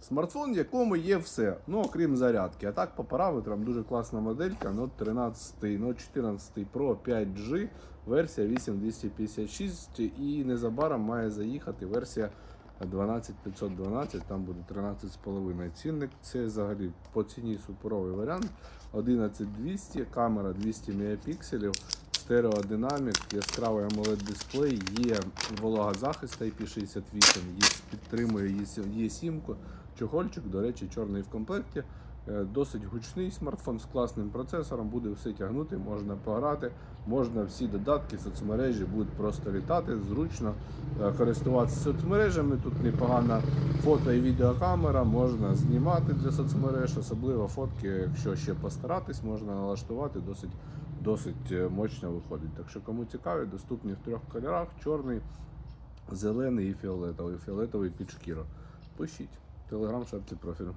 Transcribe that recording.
Смартфон, в якому є все, ну окрім зарядки. А так по параметрам дуже класна моделька, Note 13, Note 14 Pro 5G, версія 8256 і незабаром має заїхати версія 12512, там буде 13,5 цінник. Це взагалі по ціні суперовий варіант. 11200, камера 200 мегапікселів, стереодинамік, яскравий AMOLED дисплей, є вологозахист IP68, підтримує eSIM, чохольчик, до речі, чорний в комплекті. Досить гучний смартфон з класним процесором, буде все тягнути, можна пограти, можна всі додатки, соцмережі будуть просто літати, зручно користуватися соцмережами. Тут непогана фото і відеокамера, можна знімати для соцмереж, особливо фотки, якщо ще постаратись, можна налаштувати, досить мощно виходить. Так що кому цікаві, доступні в 3 кольорах: чорний, зелений і фіолетовий. Фіолетовий під шкіру. Пишіть. Телеграм, шапці профілю.